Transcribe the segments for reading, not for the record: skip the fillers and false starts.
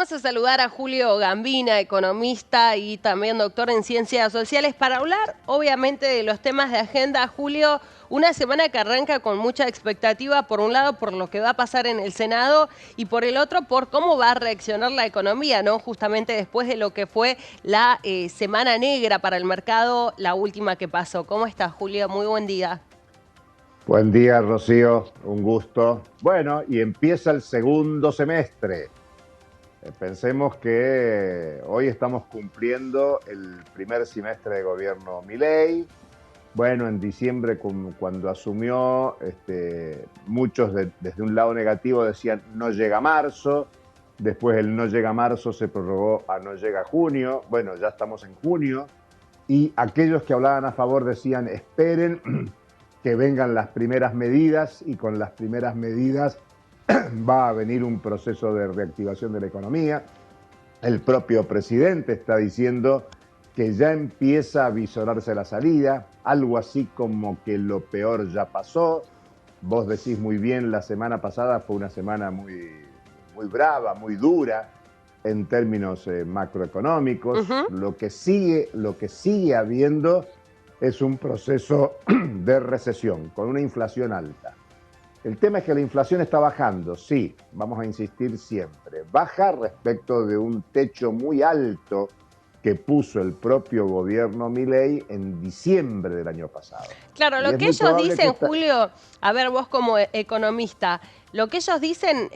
Vamos a saludar a Julio Gambina, economista y también doctor en ciencias sociales, para hablar obviamente de los temas de agenda. Julio, una semana que arranca con mucha expectativa, por un lado por lo que va a pasar en el Senado y por el otro por cómo va a reaccionar la economía, ¿no? Justamente después de lo que fue la semana negra para el mercado, la última que pasó. ¿Cómo estás, Julio? Muy buen día. Buen día, Rocío, un gusto. Bueno, y empieza el segundo semestre. Pensemos que hoy estamos cumpliendo el primer semestre de gobierno Milei. Bueno, en diciembre, cuando asumió, muchos desde un lado negativo decían no llega marzo. Después el no llega marzo se prorrogó a no llega junio. Bueno, ya estamos en junio. Y aquellos que hablaban a favor decían esperen que vengan las primeras medidas, y con las primeras medidas va a venir un proceso de reactivación de la economía. El propio presidente está diciendo que ya empieza a visorarse la salida, algo así como que lo peor ya pasó. Vos decís muy bien, la semana pasada fue una semana muy brava, muy dura en términos macroeconómicos. Lo que sigue habiendo es un proceso de recesión, con una inflación alta. El tema es que la inflación está bajando, sí, vamos a insistir siempre. Baja respecto de un techo muy alto que puso el propio gobierno Milei en diciembre del año pasado. Claro, lo que ellos dicen, Julio, a ver, vos como economista, lo que ellos dicen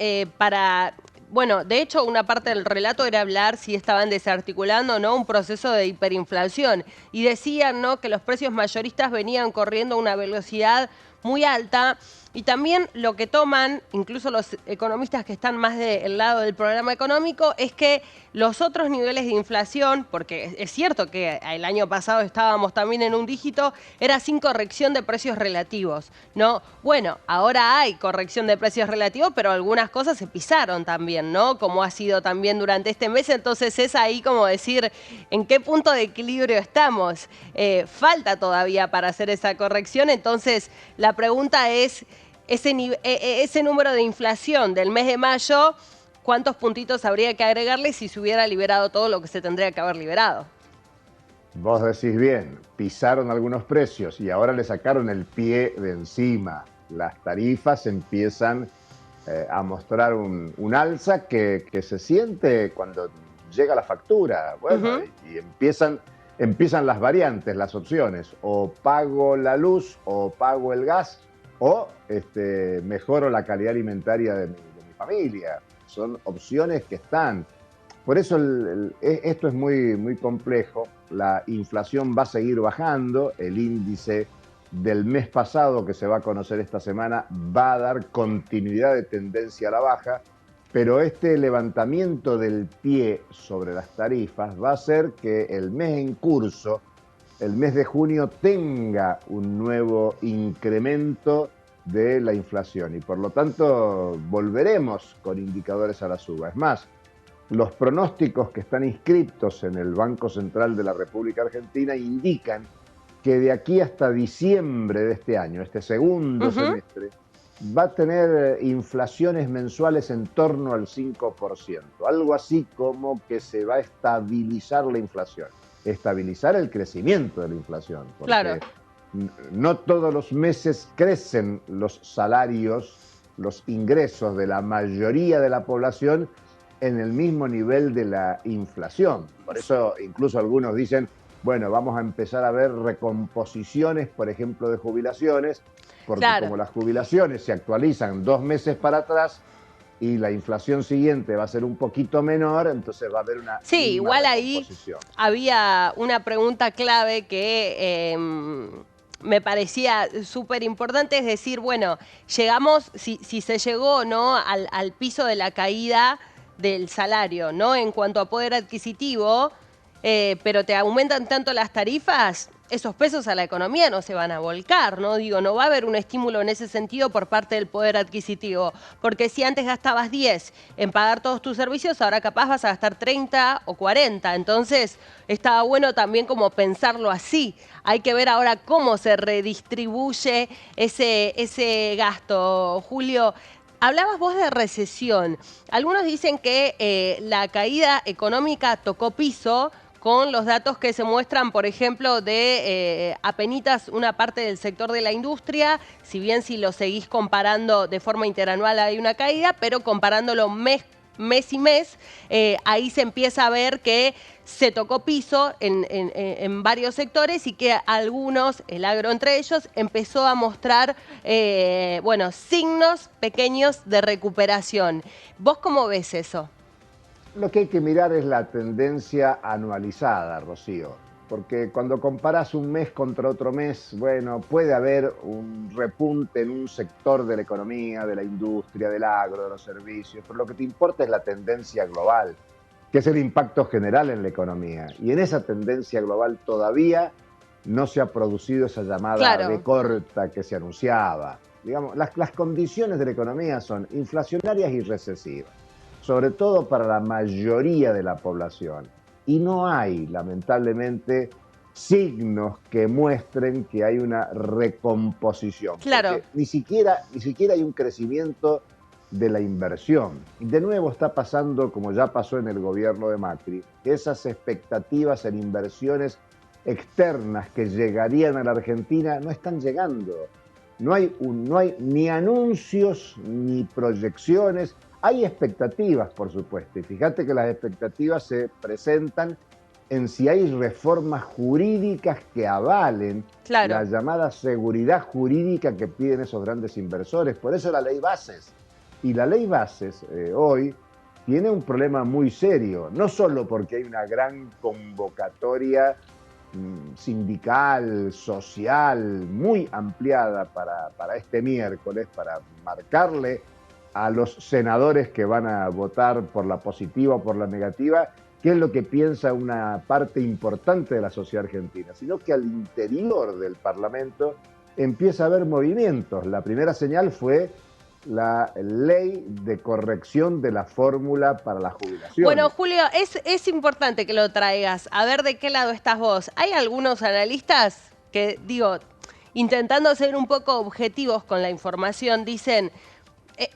bueno, de hecho, una parte del relato era hablar si estaban desarticulando o no un proceso de hiperinflación. Y decían, ¿no?, que los precios mayoristas venían corriendo a una velocidad muy alta. Y también lo que toman, incluso los economistas que están más del lado del programa económico, es que los otros niveles de inflación, porque es cierto que el año pasado estábamos también en un dígito, era sin corrección de precios relativos, ¿no? Bueno, ahora hay corrección de precios relativos, pero algunas cosas se pisaron también, ¿no? Como ha sido también durante este mes, entonces es ahí como decir, ¿en qué punto de equilibrio estamos? Falta todavía para hacer esa corrección, entonces la pregunta es, ese número de inflación del mes de mayo, ¿cuántos puntitos habría que agregarle si se hubiera liberado todo lo que se tendría que haber liberado? Vos decís bien, pisaron algunos precios y ahora le sacaron el pie de encima. Las tarifas empiezan a mostrar un alza que se siente cuando llega la factura. Bueno, y empiezan las variantes, las opciones. O pago la luz, o pago el gas, o mejoro la calidad alimentaria de mi familia. Son opciones que están. Por eso esto es muy complejo. La inflación va a seguir bajando. El índice del mes pasado, que se va a conocer esta semana, va a dar continuidad de tendencia a la baja. Pero este levantamiento del pie sobre las tarifas va a hacer que el mes en curso, el mes de junio, tenga un nuevo incremento de la inflación y por lo tanto volveremos con indicadores a la suba. Es más, los pronósticos que están inscritos en el Banco Central de la República Argentina indican que de aquí hasta diciembre de este año, este segundo semestre, va a tener inflaciones mensuales en torno al 5%. Algo así como que se va a estabilizar la inflación. Estabilizar el crecimiento de la inflación. Porque claro, no todos los meses crecen los salarios, los ingresos de la mayoría de la población en el mismo nivel de la inflación. Por eso incluso algunos dicen, bueno, vamos a empezar a ver recomposiciones, por ejemplo, de jubilaciones, porque como las jubilaciones se actualizan 2 meses para atrás y la inflación siguiente va a ser un poquito menor, entonces va a haber una igual ahí había una pregunta clave que me parecía súper importante, es decir, bueno, llegamos, si se llegó, ¿no?, al piso de la caída del salario, ¿no?, en cuanto a poder adquisitivo, pero te aumentan tanto las tarifas, esos pesos a la economía no se van a volcar, ¿no? Digo, no va a haber un estímulo en ese sentido por parte del poder adquisitivo, porque si antes gastabas 10 en pagar todos tus servicios, ahora capaz vas a gastar 30 o 40, entonces estaba bueno también como pensarlo así. Hay que ver ahora cómo se redistribuye ese gasto. Julio, Hablabas vos de recesión. Algunos dicen que la caída económica tocó piso con los datos que se muestran, por ejemplo, de apenitas una parte del sector de la industria, si bien si lo seguís comparando de forma interanual hay una caída, pero comparándolo mes y mes, ahí se empieza a ver que se tocó piso en varios sectores y que algunos, el agro entre ellos, empezó a mostrar bueno, signos pequeños de recuperación. ¿Vos cómo ves eso? Lo que hay que mirar es la tendencia anualizada, Rocío, porque cuando comparas un mes contra otro mes, bueno, puede haber un repunte en un sector de la economía, de la industria, del agro, de los servicios, pero lo que te importa es la tendencia global, que es el impacto general en la economía. Y en esa tendencia global todavía no se ha producido esa llamada B Claro. corta que se anunciaba. Digamos, las condiciones de la economía son inflacionarias y recesivas, sobre todo para la mayoría de la población. Y no hay, lamentablemente, signos que muestren que hay una recomposición, Claro. porque ni siquiera hay un crecimiento de la inversión. Y de nuevo está pasando, como ya pasó en el gobierno de Macri, que esas expectativas en inversiones externas que llegarían a la Argentina no están llegando. No hay ni anuncios ni proyecciones. Hay expectativas, por supuesto, y fíjate que las expectativas se presentan en si hay reformas jurídicas que avalen la Claro. llamada seguridad jurídica que piden esos grandes inversores. Por eso la ley Bases. Y la ley Bases hoy tiene un problema muy serio, no solo porque hay una gran convocatoria sindical, social, muy ampliada para este miércoles, para marcarle a los senadores que van a votar por la positiva o por la negativa, qué es lo que piensa una parte importante de la sociedad argentina, sino que al interior del Parlamento empieza a haber movimientos. La primera señal fue la ley de corrección de la fórmula para las Bueno, jubilaciones. Julio, es importante que lo traigas. A ver de qué lado estás vos. Hay algunos analistas que, digo, intentando ser un poco objetivos con la información, dicen,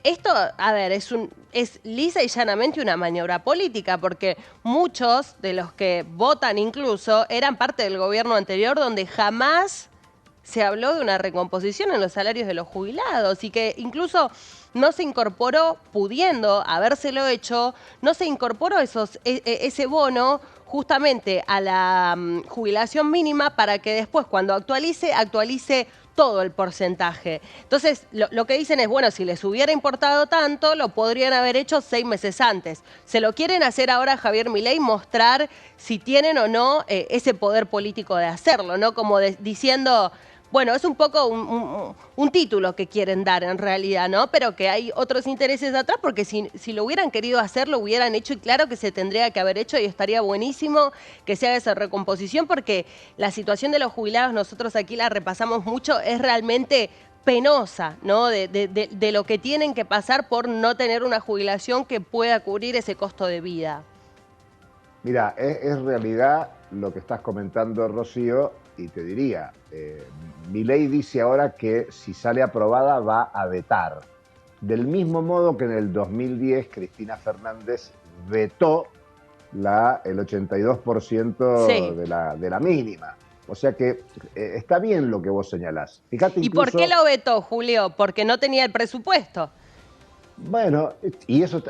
esto, a ver, es lisa y llanamente una maniobra política, porque muchos de los que votan incluso eran parte del gobierno anterior donde jamás se habló de una recomposición en los salarios de los jubilados y que incluso no se incorporó, pudiendo habérselo hecho, no se incorporó ese bono justamente a la jubilación mínima para que después cuando actualice todo el porcentaje. Entonces, lo que dicen es, bueno, si les hubiera importado tanto, lo podrían haber hecho 6 meses antes. Se lo quieren hacer ahora a Javier Milei, mostrar si tienen o no ese poder político de hacerlo, ¿no? Como diciendo, bueno, es un poco un título que quieren dar en realidad, ¿no? Pero que hay otros intereses atrás, porque si lo hubieran querido hacer, lo hubieran hecho y claro que se tendría que haber hecho y estaría buenísimo que se haga esa recomposición porque la situación de los jubilados, nosotros aquí la repasamos mucho, es realmente penosa, ¿no? De lo que tienen que pasar por no tener una jubilación que pueda cubrir ese costo de vida. Mira, es realidad lo que estás comentando, Rocío, y te diría, Milei dice ahora que si sale aprobada va a vetar. Del mismo modo que en el 2010 Cristina Fernández vetó el 82% Sí. de la mínima. O sea que está bien lo que vos señalás. Fíjate ¿Y por qué incluso. lo vetó, Julio? Porque no tenía el presupuesto. Bueno, y eso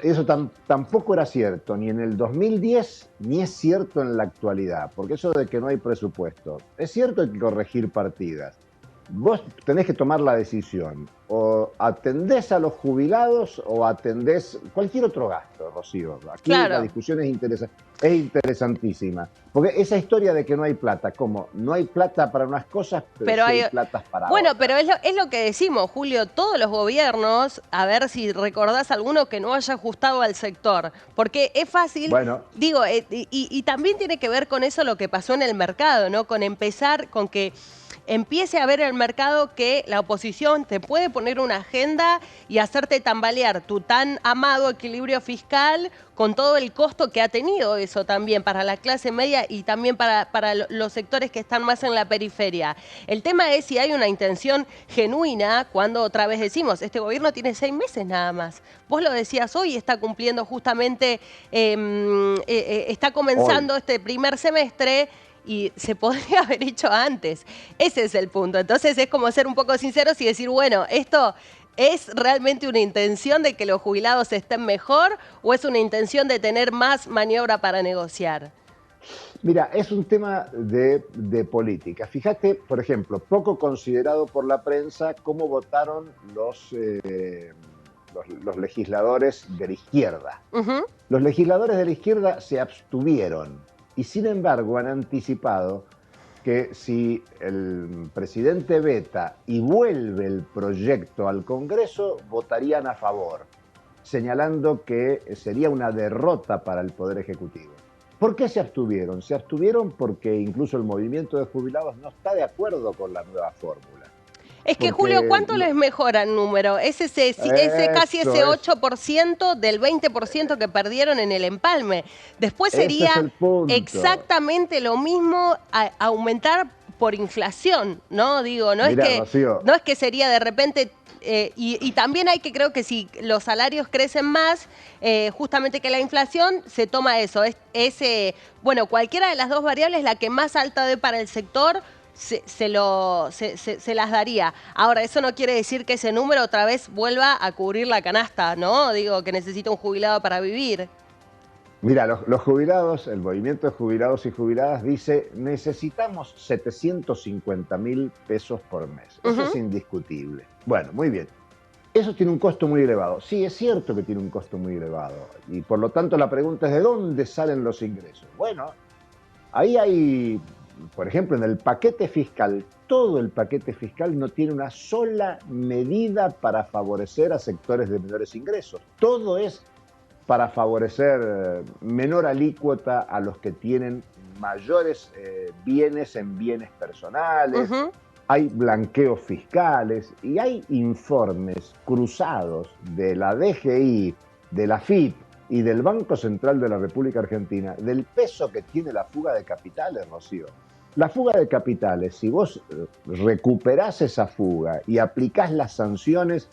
tampoco era cierto, ni en el 2010, ni es cierto en la actualidad, porque eso de que no hay presupuesto, es cierto que hay que corregir partidas. Vos tenés que tomar la decisión, o atendés a los jubilados o atendés cualquier otro gasto, Rocío. Aquí la Claro. discusión es interesantísima, porque esa historia de que no hay plata, como no hay plata para unas cosas, pero sí hay plata para Bueno, otras. pero es lo que decimos, Julio, todos los gobiernos, a ver si recordás alguno que no haya ajustado al sector, porque es fácil, Bueno, digo, y también tiene que ver con eso lo que pasó en el mercado, ¿no? Con empezar, con que empiece a ver el mercado que la oposición te puede poner una agenda y hacerte tambalear tu tan amado equilibrio fiscal con todo el costo que ha tenido eso también para la clase media y también para los sectores que están más en la periferia. El tema es si hay una intención genuina cuando otra vez decimos, este gobierno tiene 6 meses nada más. Vos lo decías hoy, está cumpliendo justamente, está Hoy. comenzando este primer semestre y se podría haber hecho antes. Ese es el punto. Entonces es como ser un poco sinceros y decir, bueno, esto ¿es realmente una intención de que los jubilados estén mejor o es una intención de tener más maniobra para negociar? Mira, es un tema de política. Fíjate, por ejemplo, poco considerado por la prensa cómo votaron los legisladores de la izquierda. Ujú. Los legisladores de la izquierda se abstuvieron y sin embargo han anticipado que si el presidente veta y vuelve el proyecto al Congreso, votarían a favor, señalando que sería una derrota para el Poder Ejecutivo. ¿Por qué se abstuvieron? Se abstuvieron porque incluso el movimiento de jubilados no está de acuerdo con la nueva fórmula. Es que, Julio, Porque ¿cuánto les mejora el número? Es casi eso ese es, 8% del 20% que perdieron en el empalme. Después ese es sería el punto. exactamente lo mismo aumentar por inflación, ¿no? Digo, Mira, Rocío, no es que sería de repente. Y también hay que, creo que si los salarios crecen más, justamente que la inflación se toma eso. Bueno, cualquiera de las dos variables, la que más alta dé para el sector, se las daría. Ahora, eso no quiere decir que ese número otra vez vuelva a cubrir la canasta, ¿no? Digo, que necesita un jubilado para vivir. mira, los jubilados, el movimiento de jubilados y jubiladas dice necesitamos 750.000 pesos por mes. Eso es Ujú. indiscutible. Bueno, muy bien. Eso tiene un costo muy elevado. Sí, es cierto que tiene un costo muy elevado. Y por lo tanto la pregunta es ¿de dónde salen los ingresos? Bueno, ahí hay, por ejemplo, en el paquete fiscal, todo el paquete fiscal no tiene una sola medida para favorecer a sectores de menores ingresos. Todo es para favorecer menor alícuota a los que tienen mayores bienes en bienes personales, Ujú. hay blanqueos fiscales y hay informes cruzados de la DGI, de la FIP y del Banco Central de la República Argentina del peso que tiene la fuga de capitales, Rocío. La fuga de capitales, si vos recuperás esa fuga y aplicás las sanciones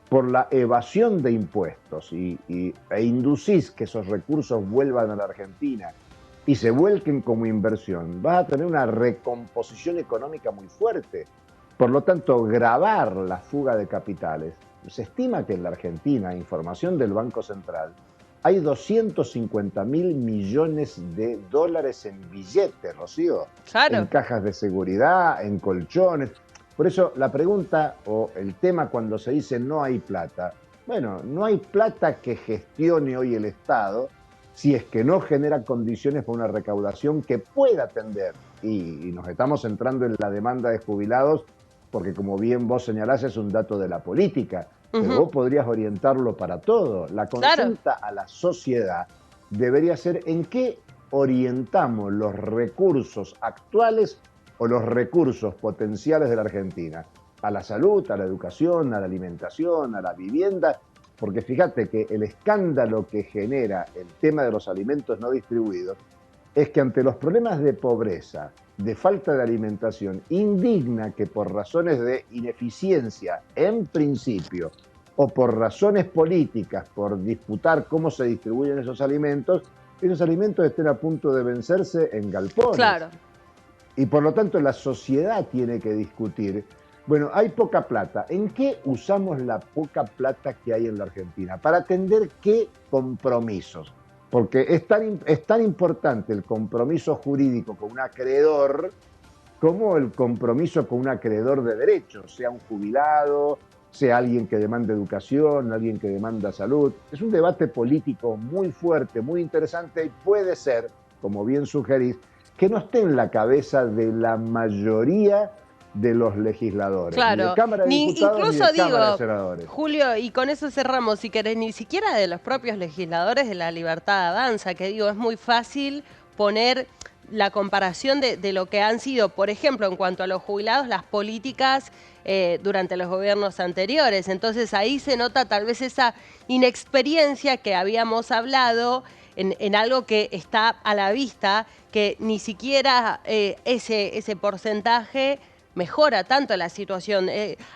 por la evasión de impuestos e inducís que esos recursos vuelvan a la Argentina y se vuelquen como inversión, vas a tener una recomposición económica muy fuerte. Por lo tanto, gravar la fuga de capitales, se estima que en la Argentina, información del Banco Central, hay 250.000 millones de dólares en billetes, Rocío, en Claro. cajas de seguridad, en colchones. Por eso la pregunta o el tema cuando se dice no hay plata, bueno, no hay plata que gestione hoy el Estado si es que no genera condiciones para una recaudación que pueda atender. Y nos estamos entrando en la demanda de jubilados porque como bien vos señalás es un dato de la política, pero Ujú. vos podrías orientarlo para todo. La Claro. consulta a la sociedad debería ser en qué orientamos los recursos actuales o los recursos potenciales de la Argentina, a la salud, a la educación, a la alimentación, a la vivienda, porque fíjate que el escándalo que genera el tema de los alimentos no distribuidos es que ante los problemas de pobreza, de falta de alimentación, indigna que por razones de ineficiencia, en principio, o por razones políticas, por disputar cómo se distribuyen esos alimentos estén a punto de vencerse en galpones. Claro. Y por lo tanto la sociedad tiene que discutir, bueno, hay poca plata, ¿en qué usamos la poca plata que hay en la Argentina? Para atender qué compromisos. Porque es tan importante el compromiso jurídico con un acreedor como el compromiso con un acreedor de derechos, sea un jubilado, sea alguien que demanda educación, alguien que demanda salud. Es un debate político muy fuerte, muy interesante y puede ser, como bien sugerís, que no esté en la cabeza de la mayoría de los legisladores, ni de Claro, Cámara de Diputados ni incluso de digo, Cámara de Senadores. Julio, y con eso cerramos, si querés, ni siquiera de los propios legisladores de La Libertad Avanza, que digo, es muy fácil poner, la comparación de lo que han sido, por ejemplo, en cuanto a los jubilados, las políticas durante los gobiernos anteriores. Entonces ahí se nota tal vez esa inexperiencia que habíamos hablado en algo que está a la vista, que ni siquiera ese porcentaje mejora tanto la situación.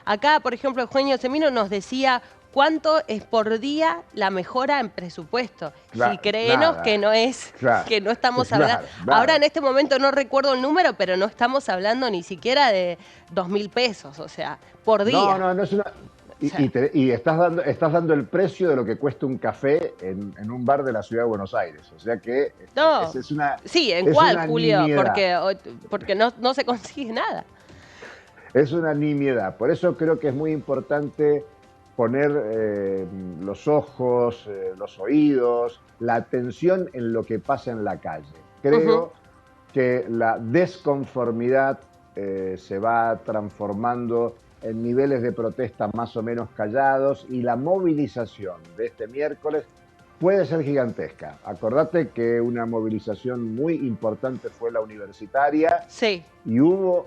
Acá, por ejemplo, Eugenio Semino nos decía cuánto es por día la mejora en presupuesto. Claro, y créenos nada. que no es, Claro, que no estamos claro, hablando. claro. Ahora en este momento no recuerdo el número, pero no estamos hablando ni siquiera de 2.000 pesos, o sea, por día. No es una... O sea, Y estás dando el precio de lo que cuesta un café en un bar de la ciudad de Buenos Aires. O sea que no. es una, Sí, ¿en es cuál, una Julio? nimiedad. Porque no se consigue nada. Es una nimiedad. Por eso creo que es muy importante poner los ojos, los oídos, la atención en lo que pasa en la calle. Creo que la desconformidad se va transformando en niveles de protesta más o menos callados y la movilización de este miércoles puede ser gigantesca. Acordate que una movilización muy importante fue la universitaria. Sí. Y hubo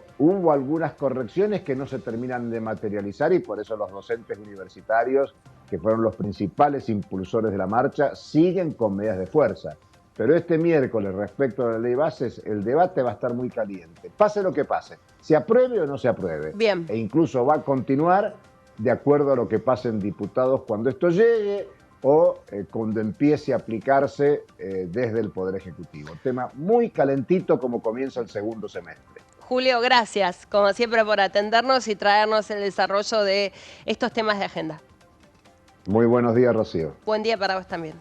algunas correcciones que no se terminan de materializar y por eso los docentes universitarios, que fueron los principales impulsores de la marcha, siguen con medidas de fuerza. Pero este miércoles, respecto a la ley bases, el debate va a estar muy caliente. Pase lo que pase, se apruebe o no se apruebe. Bien. E incluso va a continuar de acuerdo a lo que pase en diputados cuando esto llegue o cuando empiece a aplicarse desde el Poder Ejecutivo. Tema muy calentito como comienza el segundo semestre. Julio, gracias, como siempre, por atendernos y traernos el desarrollo de estos temas de agenda. Muy buenos días, Rocío. Buen día para vos también.